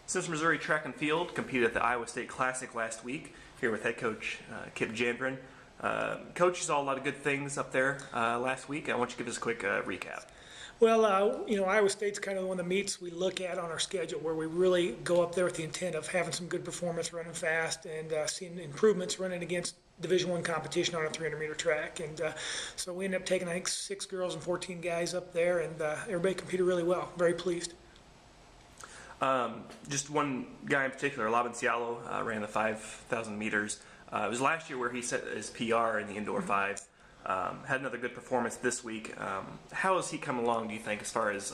Central Missouri Track and Field competed at the Iowa State Classic last week, here with head coach Kip Janvrin. Coach, you saw a lot of good things up there last week. I want you to give us a quick recap. Well, Iowa State's kind of one of the meets we look at on our schedule where we really go up there with the intent of having some good performance running fast and seeing improvements running against Division I competition on a 300-meter track. And so we ended up taking, I think, 6 girls and 14 guys up there, and everybody competed really well. Very pleased. Just one guy in particular, Labin Cialo, ran the 5,000 meters. It was last year where he set his PR in the indoor 5. Had another good performance this week. How has he come along, do you think, as far as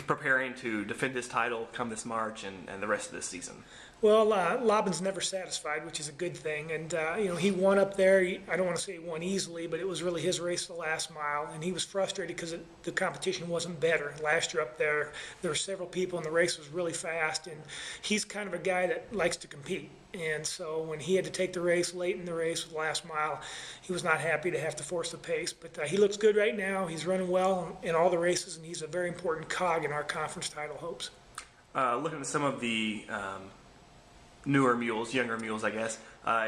preparing to defend his title come this March and the rest of this season? Well, Labin's never satisfied, which is a good thing. And, he won up there. I don't want to say he won easily, but it was really his race the last mile. And he was frustrated because the competition wasn't better. Last year up there were several people, and the race was really fast. And he's kind of a guy that likes to compete. And so when he had to take the race late in the race with the last mile, he was not happy to have to force the pace. But he looks good right now. He's running well in all the races, and he's a very important cog in our conference title hopes. Looking at some of the newer mules, younger mules, I guess.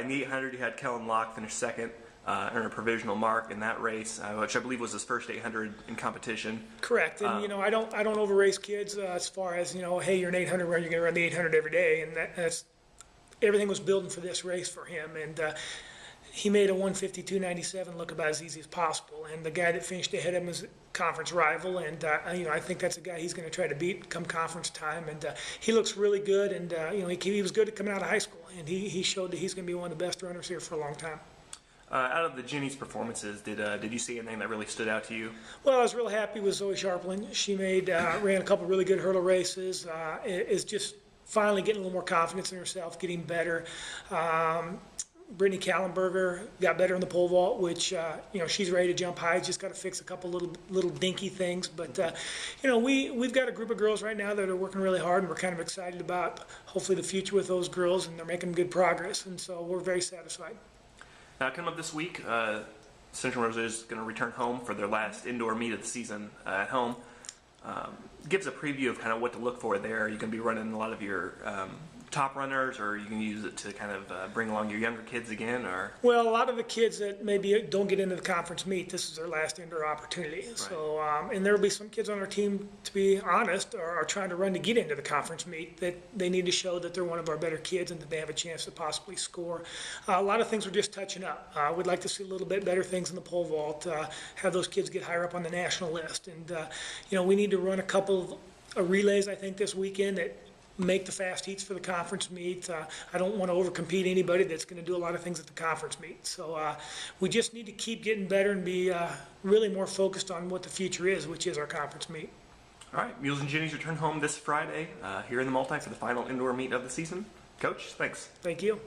In the 800, you had Kellen Locke finish second, earn a provisional mark in that race, which I believe was his first 800 in competition. Correct, and I don't over-race kids as far as hey, you're an 800 runner, you're going to run the 800 every day, and that's everything was building for this race for him, and he made a 152.97 look about as easy as possible. And the guy that finished ahead of him is a conference rival, and I think that's a guy he's going to try to beat come conference time. And he looks really good, and he was good at coming out of high school, and he showed that he's going to be one of the best runners here for a long time. Out of the Jennies performances, did you see anything that really stood out to you? Well, I was real happy with Zoe Sharplin. She ran a couple really good hurdle races. Is just finally getting a little more confidence in herself, getting better. Brittany Kallenberger got better in the pole vault, which she's ready to jump high. Just got to fix a couple little dinky things, but we've got a group of girls right now that are working really hard, and we're kind of excited about hopefully the future with those girls, and they're making good progress, and so we're very satisfied. Now, coming up this week, Central Missouri is going to return home for their last indoor meet of the season at home. Gives a preview of kind of what to look for there. You can be running a lot of your top runners, or you can use it to kind of bring along your younger kids again, or? Well, a lot of the kids that maybe don't get into the conference meet, this is their last indoor opportunity. Right. So, and there will be some kids on our team, to be honest, are trying to run to get into the conference meet, that they need to show that they're one of our better kids and that they have a chance to possibly score. A lot of things we're just touching up. We'd like to see a little bit better things in the pole vault, have those kids get higher up on the national list. And, we need to run a couple of relays, I think, this weekend that make the fast heats for the conference meet. I don't want to overcompete anybody that's going to do a lot of things at the conference meet. So we just need to keep getting better and be really more focused on what the future is, which is our conference meet. All right, Mulse Jennies return home this Friday here in the Multi for the final indoor meet of the season. Coach, thanks. Thank you.